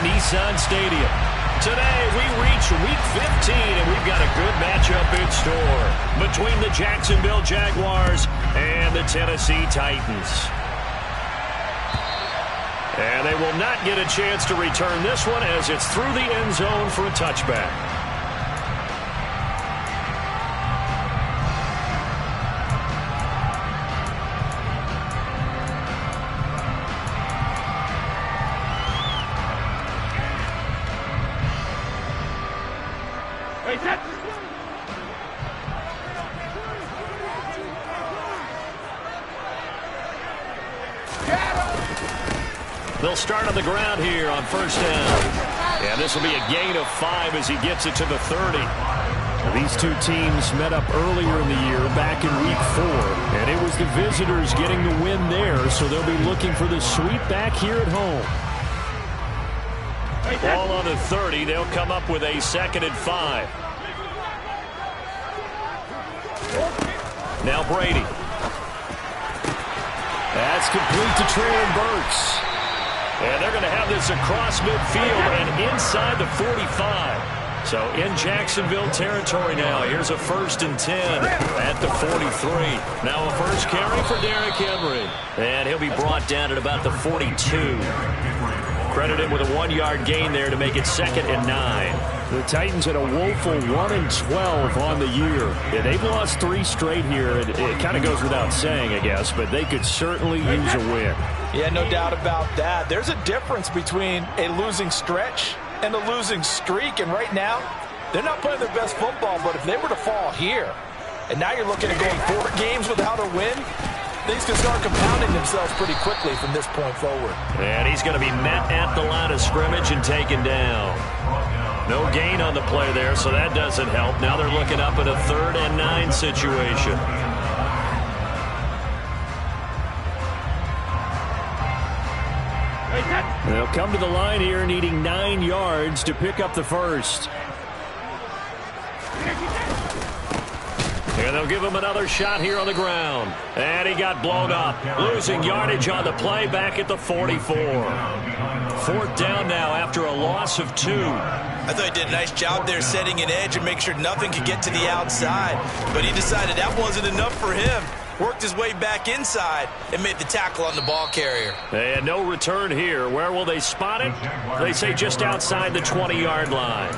Nissan Stadium. Today, we reach Week 15, and we've got a good matchup in store between the Jacksonville Jaguars and the Tennessee Titans. And they will not get a chance to return this one as it's through the end zone for a touchback. They'll start on the ground here on first down. And this will be a gain of 5 as he gets it to the 30. These two teams met up earlier in the year back in Week 4. And it was the visitors getting the win there, so they'll be looking for the sweep back here at home. Ball on the 30. They'll come up with a 2nd and 5. Now Brady. That's complete to Treylon Burks. And they're going to have this across midfield and inside the 45. So in Jacksonville territory now. Here's a 1st and 10 at the 43. Now a first carry for Derrick Henry. And he'll be brought down at about the 42. Credited with a 1-yard gain there to make it 2nd and 9. The Titans had a woeful 1-12 on the year. Yeah, they've lost 3 straight here. It kind of goes without saying, I guess, but they could certainly use a win. Yeah, no doubt about that. There's a difference between a losing stretch and a losing streak, and right now, they're not playing their best football, but if they were to fall here, and now you're looking at going 4 games without a win, things can start compounding themselves pretty quickly from this point forward. And he's going to be met at the line of scrimmage and taken down. No gain on the play there, so that doesn't help. Now they're looking up at a 3rd and 9 situation. They'll come to the line here needing 9 yards to pick up the first. And they'll give him another shot here on the ground. And he got blown up. Losing yardage on the play back at the 44. 4th down now after a loss of 2. I thought he did a nice job there setting an edge and make sure nothing could get to the outside. But he decided that wasn't enough for him. Worked his way back inside and made the tackle on the ball carrier. And no return here. Where will they spot it? They say just outside the 20-yard line.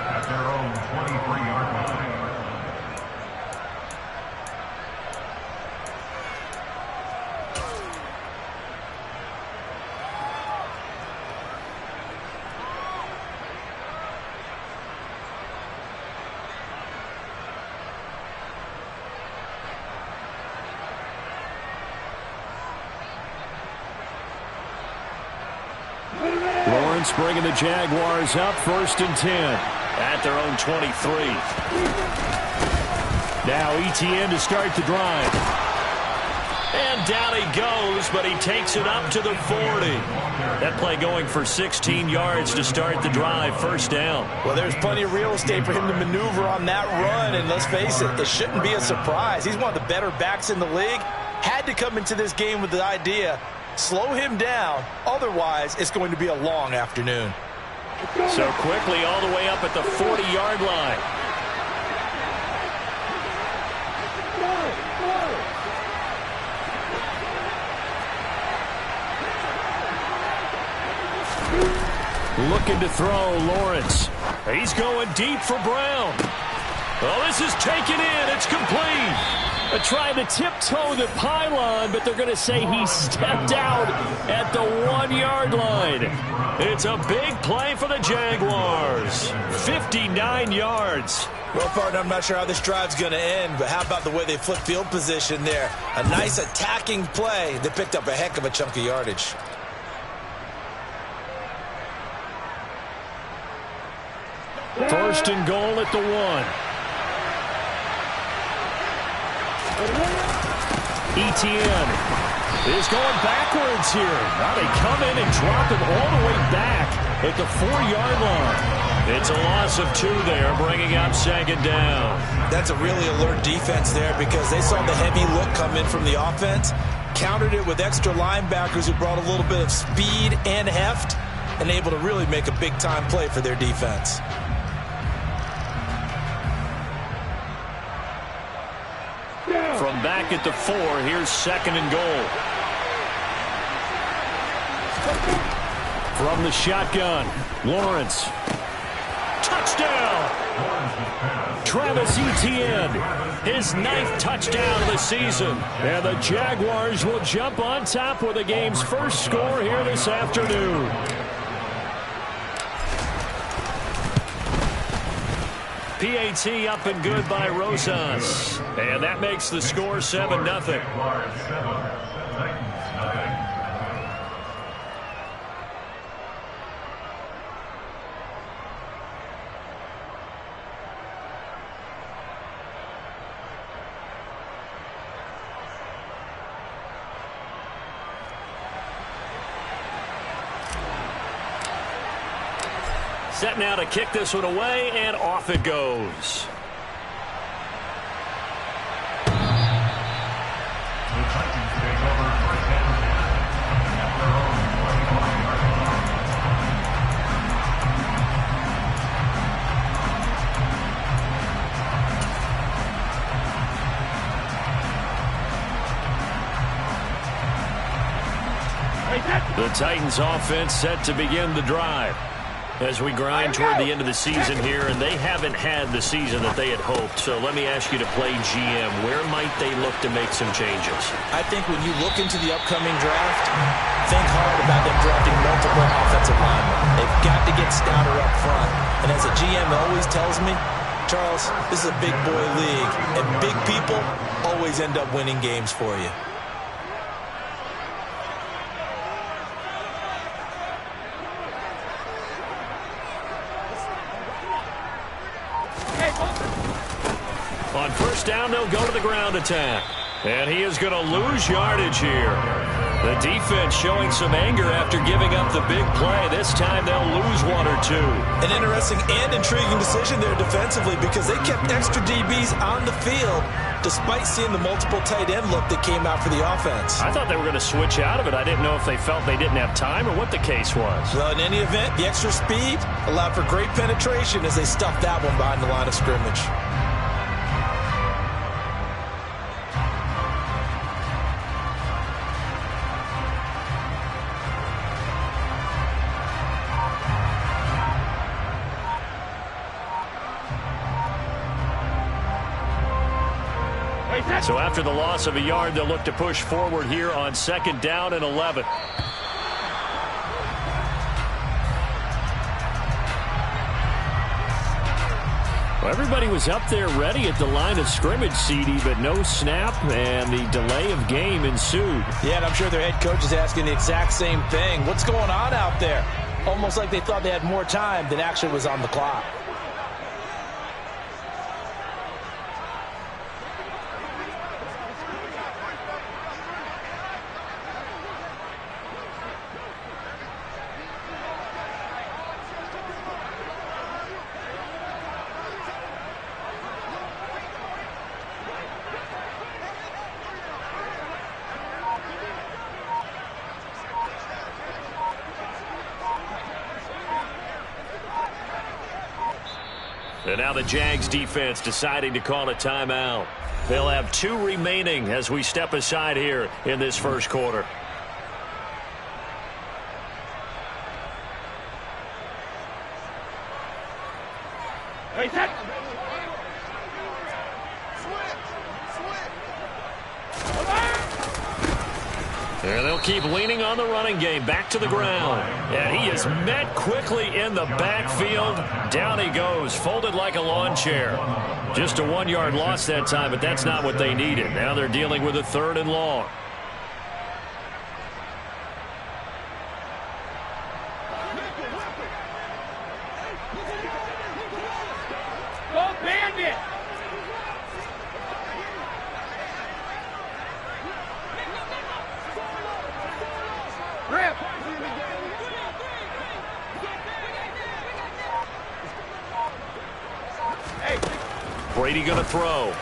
Lawrence bringing the Jaguars up 1st and 10 at their own 23. Now Etienne to start the drive. And down he goes, but he takes it up to the 40. That play going for 16 yards to start the drive, 1st down. Well, there's plenty of real estate for him to maneuver on that run, and let's face it, it shouldn't be a surprise. He's one of the better backs in the league. Had to come into this game with the idea, slow him down, otherwise it's going to be a long afternoon. So quickly all the way up at the 40-yard line. Looking to throw, Lawrence. He's going deep for Brown. Oh, this is taken in. It's complete. Trying to tiptoe the pylon, but they're going to say he stepped out at the 1-yard line. It's a big play for the Jaguars. 59 yards. Well, partner, I'm not sure how this drive's going to end, but how about the way they flip field position there? A nice attacking play. They picked up a heck of a chunk of yardage. First and goal at the 1. Etienne is going backwards here. Now they come in and drop him all the way back at the 4-yard line. It's a loss of 2 there, bringing up 2nd down. That's a really alert defense there because they saw the heavy look come in from the offense, countered it with extra linebackers who brought a little bit of speed and heft, and able to really make a big-time play for their defense. From back at the 4, here's 2nd and goal. From the shotgun, Lawrence. Touchdown! Travis Etienne, his 9th touchdown of the season. And the Jaguars will jump on top with the game's first score here this afternoon. PAT up and good by Rosas. And that makes the score 7-0. Set now to kick this one away, and off it goes. The Titans offense set to begin the drive as we grind toward the end of the season here, and they haven't had the season that they had hoped. So let me ask you to play GM. Where might they look to make some changes? I think when you look into the upcoming draft, think hard about them drafting multiple offensive linemen. They've got to get stouter up front. And as a GM always tells me, Charles, this is a big boy league, and big people always end up winning games for you. On first down, they'll go to the ground attack. And he is going to lose yardage here. The defense showing some anger after giving up the big play. This time they'll lose 1 or 2. An interesting and intriguing decision there defensively because they kept extra DBs on the field despite seeing the multiple tight end look that came out for the offense. I thought they were going to switch out of it. I didn't know if they felt they didn't have time or what the case was. Well, in any event, the extra speed allowed for great penetration as they stuffed that one behind the line of scrimmage. So after the loss of a yard, they'll look to push forward here on 2nd down and 11. Well, everybody was up there ready at the line of scrimmage, CD, but no snap, and the delay of game ensued. Yeah, and I'm sure their head coach is asking the exact same thing. What's going on out there? Almost like they thought they had more time than actually was on the clock. And now the Jags defense deciding to call a timeout. They'll have 2 remaining as we step aside here in this first quarter. And they'll keep leaning on the running game. Back to the ground. And he is met quickly in the backfield. Down he goes, folded like a lawn chair. Just a 1-yard loss that time, but that's not what they needed. Now they're dealing with a 3rd and long. Go Bandit! Rip! Brady going to throw.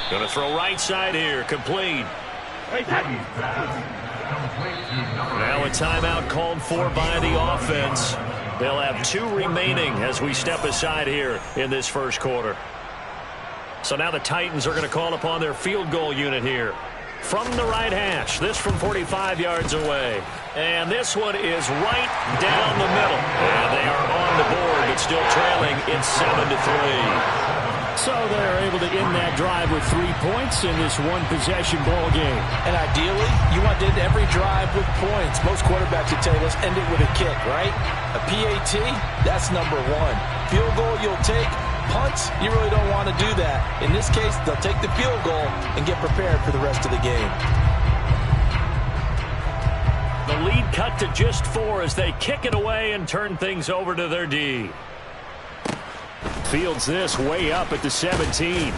Going to throw right side here. Complete. Now a timeout called for by the offense. They'll have 2 remaining as we step aside here in this first quarter. So now the Titans are going to call upon their field goal unit here. From the right hash, this from 45 yards away. And this one is right down the middle. And they are on the board, but still trailing. It's 7-3. So they're able to end that drive with 3 points in this one-possession ball game. And ideally, you want to end every drive with points. Most quarterbacks would tell you, let's end it with a kick, right? A PAT, that's number 1. Field goal you'll take. Punts, you really don't want to do that. In this case, they'll take the field goal and get prepared for the rest of the game. The lead cut to just 4 as they kick it away and turn things over to their D. Fields this way up at the 17.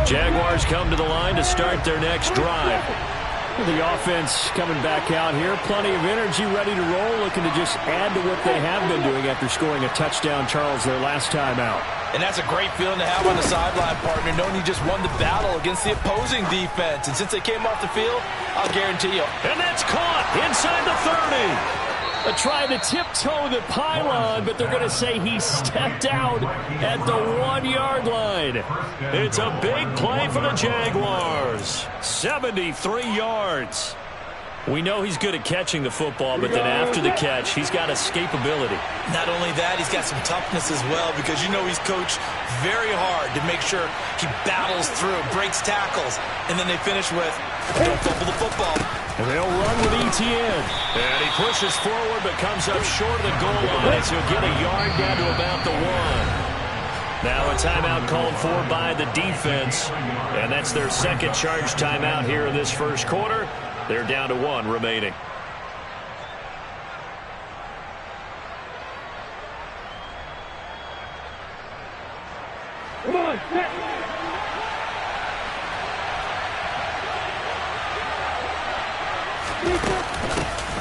Jaguars come to the line to start their next drive. The offense coming back out here. Plenty of energy, ready to roll, looking to just add to what they have been doing after scoring a touchdown, Charles, their last time out. And that's a great feeling to have on the sideline, partner, knowing you just won the battle against the opposing defense. And since they came off the field, I'll guarantee you. And that's caught inside the 30. Trying to tiptoe the pylon, but they're going to say he stepped out at the 1-yard line. It's a big play for the Jaguars. 73 yards. We know he's good at catching the football, but then after the catch, he's got escapability. Not only that, he's got some toughness as well, because you know he's coached very hard to make sure he battles through, breaks tackles, and then they finish with, don't fumble the football. And they'll run with Etienne. And he pushes forward but comes up short of the goal line as he'll get a yard down to about the 1. Now a timeout called for by the defense. And that's their second charge timeout here in this first quarter. They're down to 1 remaining. Come on, set.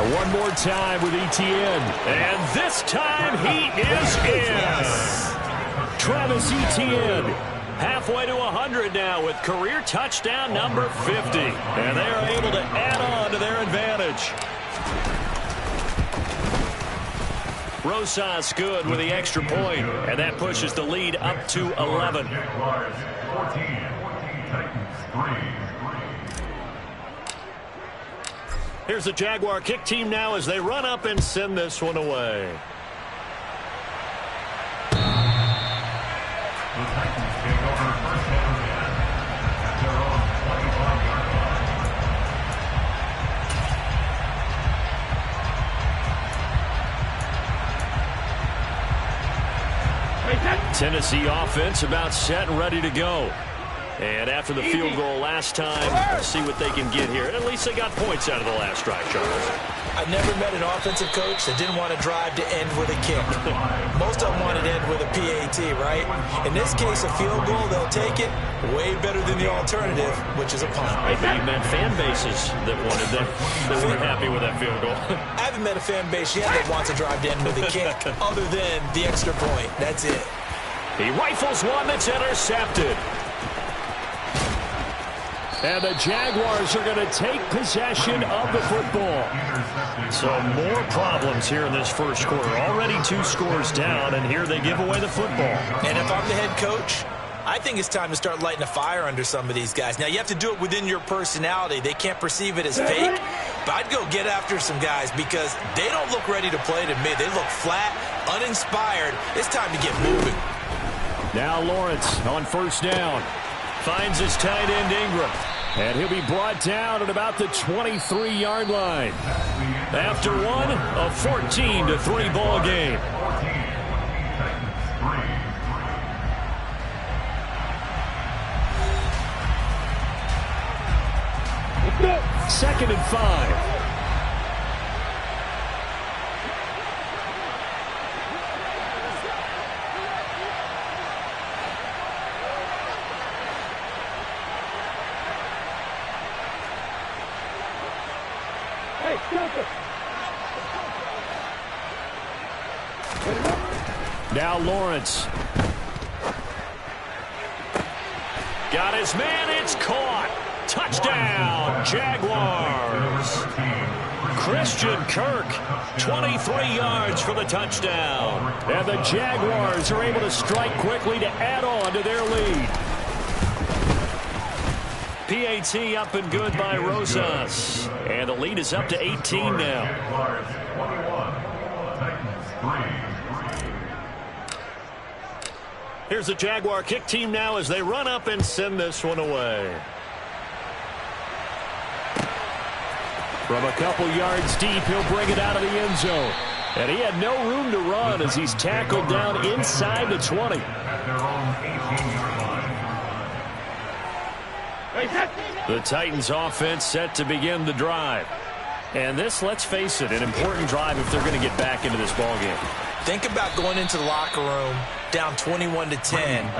One more time with Etienne. And this time he is in. Travis Etienne. Halfway to 100 now with career touchdown number 50. And they are able to add on to their advantage. Rosas good with the extra point, and that pushes the lead up to 11. Here's the Jaguar kick team now as they run up and send this one away. Tennessee offense about set and ready to go. And after the field goal last time, let's see what they can get here. At least they got points out of the last drive, Charles. I've never met an offensive coach that didn't want to drive to end with a kick. Most of them wanted to end with a PAT, right? In this case, a field goal, they'll take it. Way better than the alternative, which is a punt. Maybe you meant fan bases that wanted that weren't happy with that field goal. I haven't met a fan base yet that wants to drive to end with a kick other than the extra point. That's it. He rifles one that's intercepted. And the Jaguars are going to take possession of the football. So more problems here in this first quarter. Already 2 scores down, and here they give away the football. And if I'm the head coach, I think it's time to start lighting a fire under some of these guys. Now, you have to do it within your personality. They can't perceive it as fake. But I'd go get after some guys because they don't look ready to play to me. They look flat, uninspired. It's time to get moving. Now Lawrence on first down. Finds his tight end Ingram. And he'll be brought down at about the 23-yard line. After one, a 14-3 ball game. Let's go. 2nd and 5. Now Lawrence. Got his man. It's caught. Touchdown, Jaguars. Christian Kirk, 23 yards for the touchdown. And the Jaguars are able to strike quickly to add on to their lead. PAT up and good by Rosas. And the lead is up to 18 now. Here's the Jaguar kick team now as they run up and send this one away. From a couple yards deep, he'll bring it out of the end zone. And he had no room to run as he's tackled down inside the 20. The Titans offense set to begin the drive. And this, let's face it, an important drive if they're going to get back into this ballgame. Think about going into the locker room down 21-10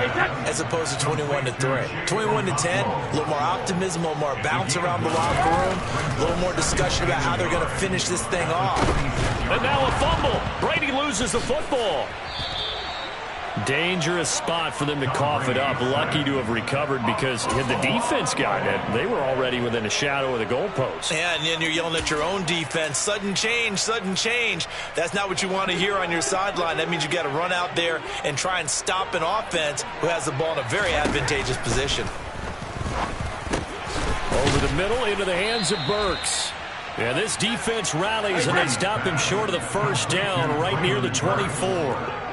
as opposed to 21-3. 21-10, a little more optimism, a little more bounce around the locker room, a little more discussion about how they're going to finish this thing off. And now a fumble. Brady loses the football. Dangerous spot for them to cough it up. Lucky to have recovered because had the defense gotten it, they were already within a shadow of the goalpost. Yeah, and then you're yelling at your own defense. Sudden change, sudden change. That's not what you want to hear on your sideline. That means you got to run out there and try and stop an offense who has the ball in a very advantageous position. Over the middle into the hands of Burks. Yeah, this defense rallies and they stop him short of the first down right near the 24.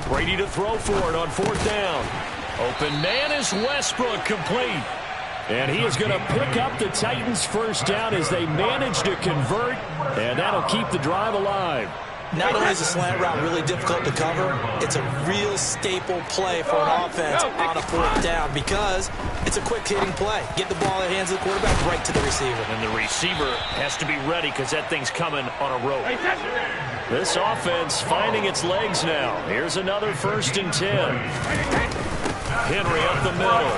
Brady to throw for it on 4th down. Open man is Westbrook, complete. And he is going to pick up the Titans' first down as they manage to convert, and that'll keep the drive alive. Not only is a slant route really difficult to cover, it's a real staple play for an offense on a 4th down because it's a quick-hitting play. Get the ball in the hands of the quarterback right to the receiver. And the receiver has to be ready because that thing's coming on a rope. This offense finding its legs now. Here's another 1st and 10. Henry up the middle.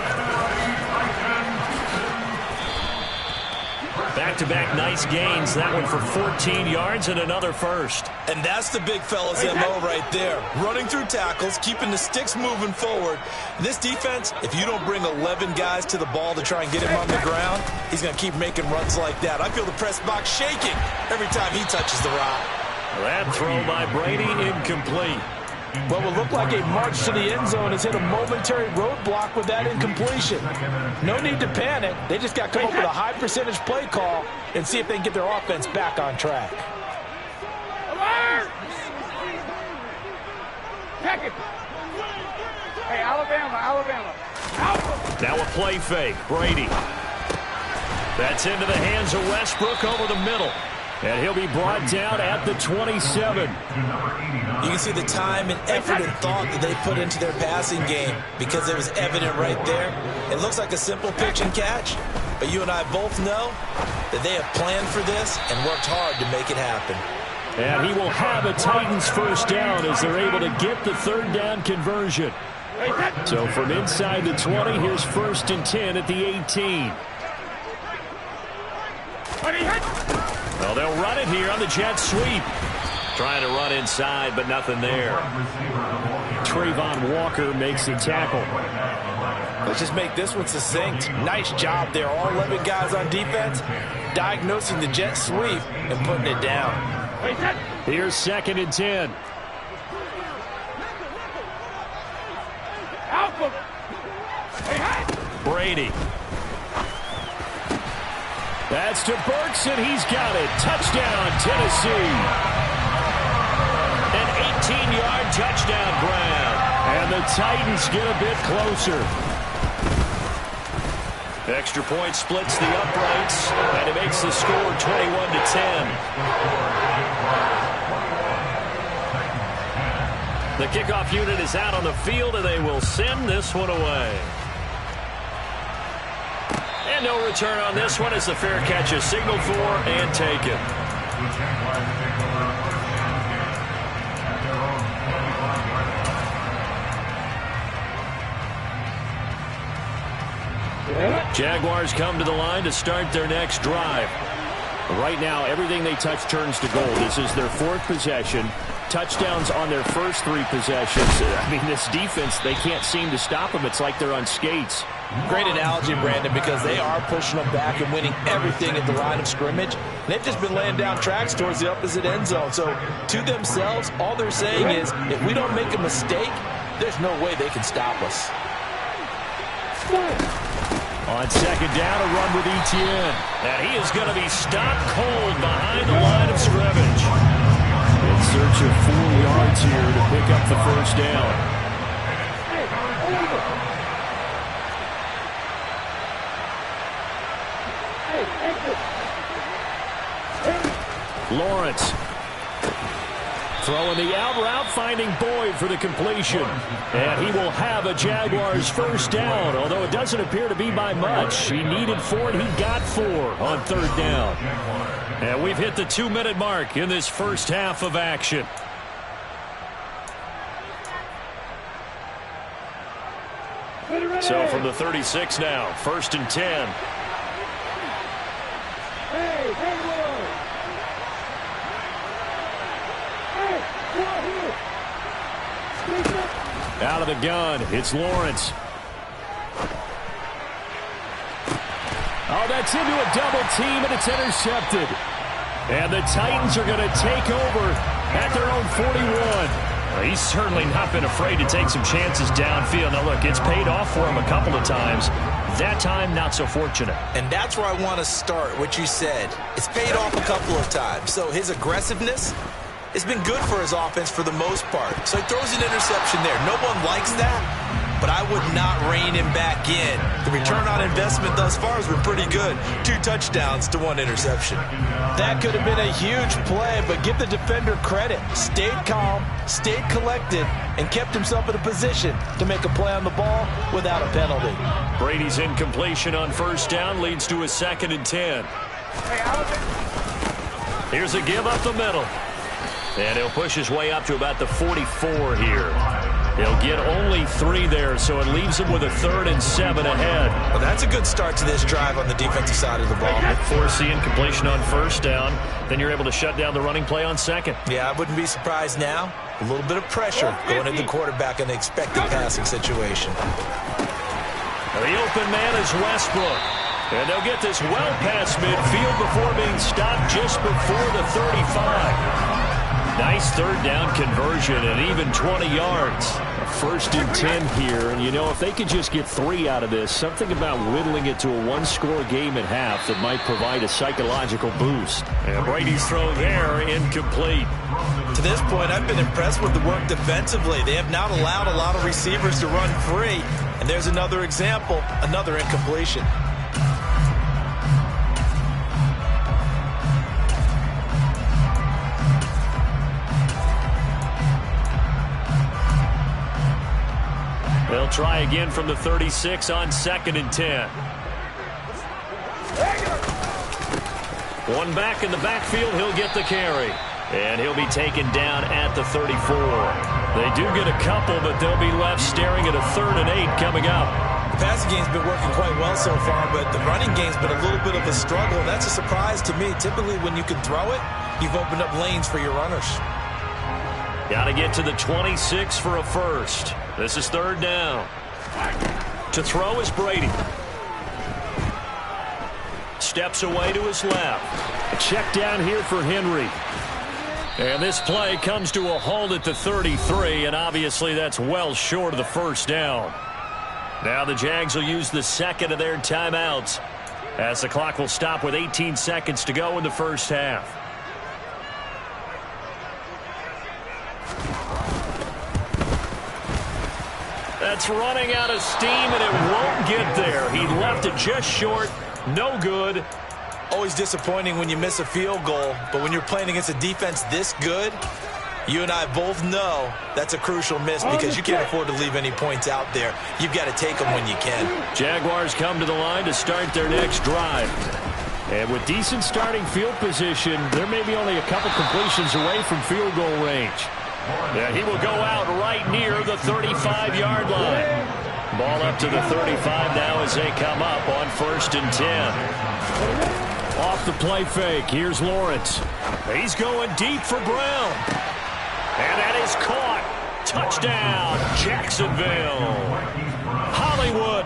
Back-to-back nice gains. That one for 14 yards and another first. And that's the big fella's MO right there. Running through tackles, keeping the sticks moving forward. This defense, if you don't bring 11 guys to the ball to try and get him on the ground, he's going to keep making runs like that. I feel the press box shaking every time he touches the rock. That throw by Brady incomplete. What will look like a march to the end zone has hit a momentary roadblock with that incompletion. No need to panic. They just got to come up with a high percentage play call and see if they can get their offense back on track. Hey, Alabama. Now a play fake. Brady. That's into the hands of Westbrook over the middle. And he'll be brought down at the 27. You can see the time and effort and thought that they put into their passing game because it was evident right there. It looks like a simple pitch and catch, but you and I both know that they have planned for this and worked hard to make it happen. And he will have a Titans first down as they're able to get the 3rd down conversion. So from inside the 20, here's 1st and 10 at the 18. Well, they'll run it here on the jet sweep. Trying to run inside, but nothing there. Trayvon Walker makes the tackle. Let's just make this one succinct. Nice job there. All 11 guys on defense diagnosing the jet sweep and putting it down. Here's 2nd and 10. Brady. That's to Burks, and he's got it. Touchdown, Tennessee. An 18-yard touchdown grab. And the Titans get a bit closer. Extra point splits the uprights, and it makes the score 21-10. The kickoff unit is out on the field, and they will send this one away. And no return on this one as the fair catch is signaled for and taken. Jaguars come to the line to start their next drive. Right now, everything they touch turns to gold. This is their 4th possession. Touchdowns on their first 3 possessions. I mean, this defense, they can't seem to stop them. It's like they're on skates. Great analogy, Brandon, because they are pushing them back and winning everything at the line of scrimmage. They've just been laying down tracks towards the opposite end zone. So to themselves, all they're saying is, if we don't make a mistake, there's no way they can stop us. On second down, a run with Etienne. And he is going to be stopped cold behind the line of scrimmage. In search of 4 yards here to pick up the first down. Lawrence throwing the out route, finding Boyd for the completion. And he will have a Jaguars first down, although it doesn't appear to be by much. He needed 4, and he got 4 on 3rd down. And we've hit the 2-minute mark in this first half of action. So from the 36 now, 1st and 10. Out of the gun, it's Lawrence. Oh, that's into a double team, and it's intercepted. And the Titans are going to take over at their own 41. Well, he's certainly not been afraid to take some chances downfield. Now, look, it's paid off for him a couple of times. That time, not so fortunate. And that's where I want to start, what you said. It's paid off a couple of times. So his aggressiveness has been good for his offense for the most part. So he throws an interception there. No one likes that, but I would not rein him back in. The return on investment thus far has been pretty good. 2 touchdowns to 1 interception. That could have been a huge play, but give the defender credit. Stayed calm, stayed collected, and kept himself in a position to make a play on the ball without a penalty. Brady's incompletion on 1st down leads to a 2nd and 10. Here's a give up the middle. And he'll push his way up to about the 44 here. He'll get only 3 there, so it leaves him with a 3rd and 7 ahead. Well, that's a good start to this drive on the defensive side of the ball. Force the incompletion on 1st down. Then you're able to shut down the running play on 2nd. Yeah, I wouldn't be surprised now. A little bit of pressure going into the quarterback in the expected passing situation. The open man is Westbrook. And they'll get this well past midfield before being stopped just before the 35. Nice 3rd down conversion and even 20 yards. A 1st and 10 here, and you know, if they could just get 3 out of this, something about whittling it to a 1-score game at half that might provide a psychological boost. And Brady's throw there, incomplete. To this point, I've been impressed with the work defensively. They have not allowed a lot of receivers to run free. And there's another example, another incompletion. They'll try again from the 36 on 2nd and 10. One back in the backfield, he'll get the carry. And he'll be taken down at the 34. They do get a couple, but they'll be left staring at a 3rd and 8 coming up. The passing game's been working quite well so far, but the running game's been a little bit of a struggle, and that's a surprise to me. Typically, when you can throw it, you've opened up lanes for your runners. Got to get to the 26 for a 1st. This is 3rd down. To throw is Brady. Steps away to his left. A check down here for Henry. And this play comes to a halt at the 33, and obviously that's well short of the 1st down. Now the Jags will use the 2nd of their timeouts as the clock will stop with 18 seconds to go in the first half. That's running out of steam, and it won't get there. He left it just short. No good. Always disappointing when you miss a field goal, but when you're playing against a defense this good, You and I both know that's a crucial miss because you can't afford to leave any points out there. You've got to take them when you can. Jaguars come to the line to start their next drive. And with decent starting field position, they're maybe only a couple completions away from field goal range. Yeah, he will go out right near the 35-yard line. Ball up to the 35 now as they come up on 1st and 10. Off the play fake, here's Lawrence. He's going deep for Brown. And that is caught. Touchdown, Jacksonville. Hollywood.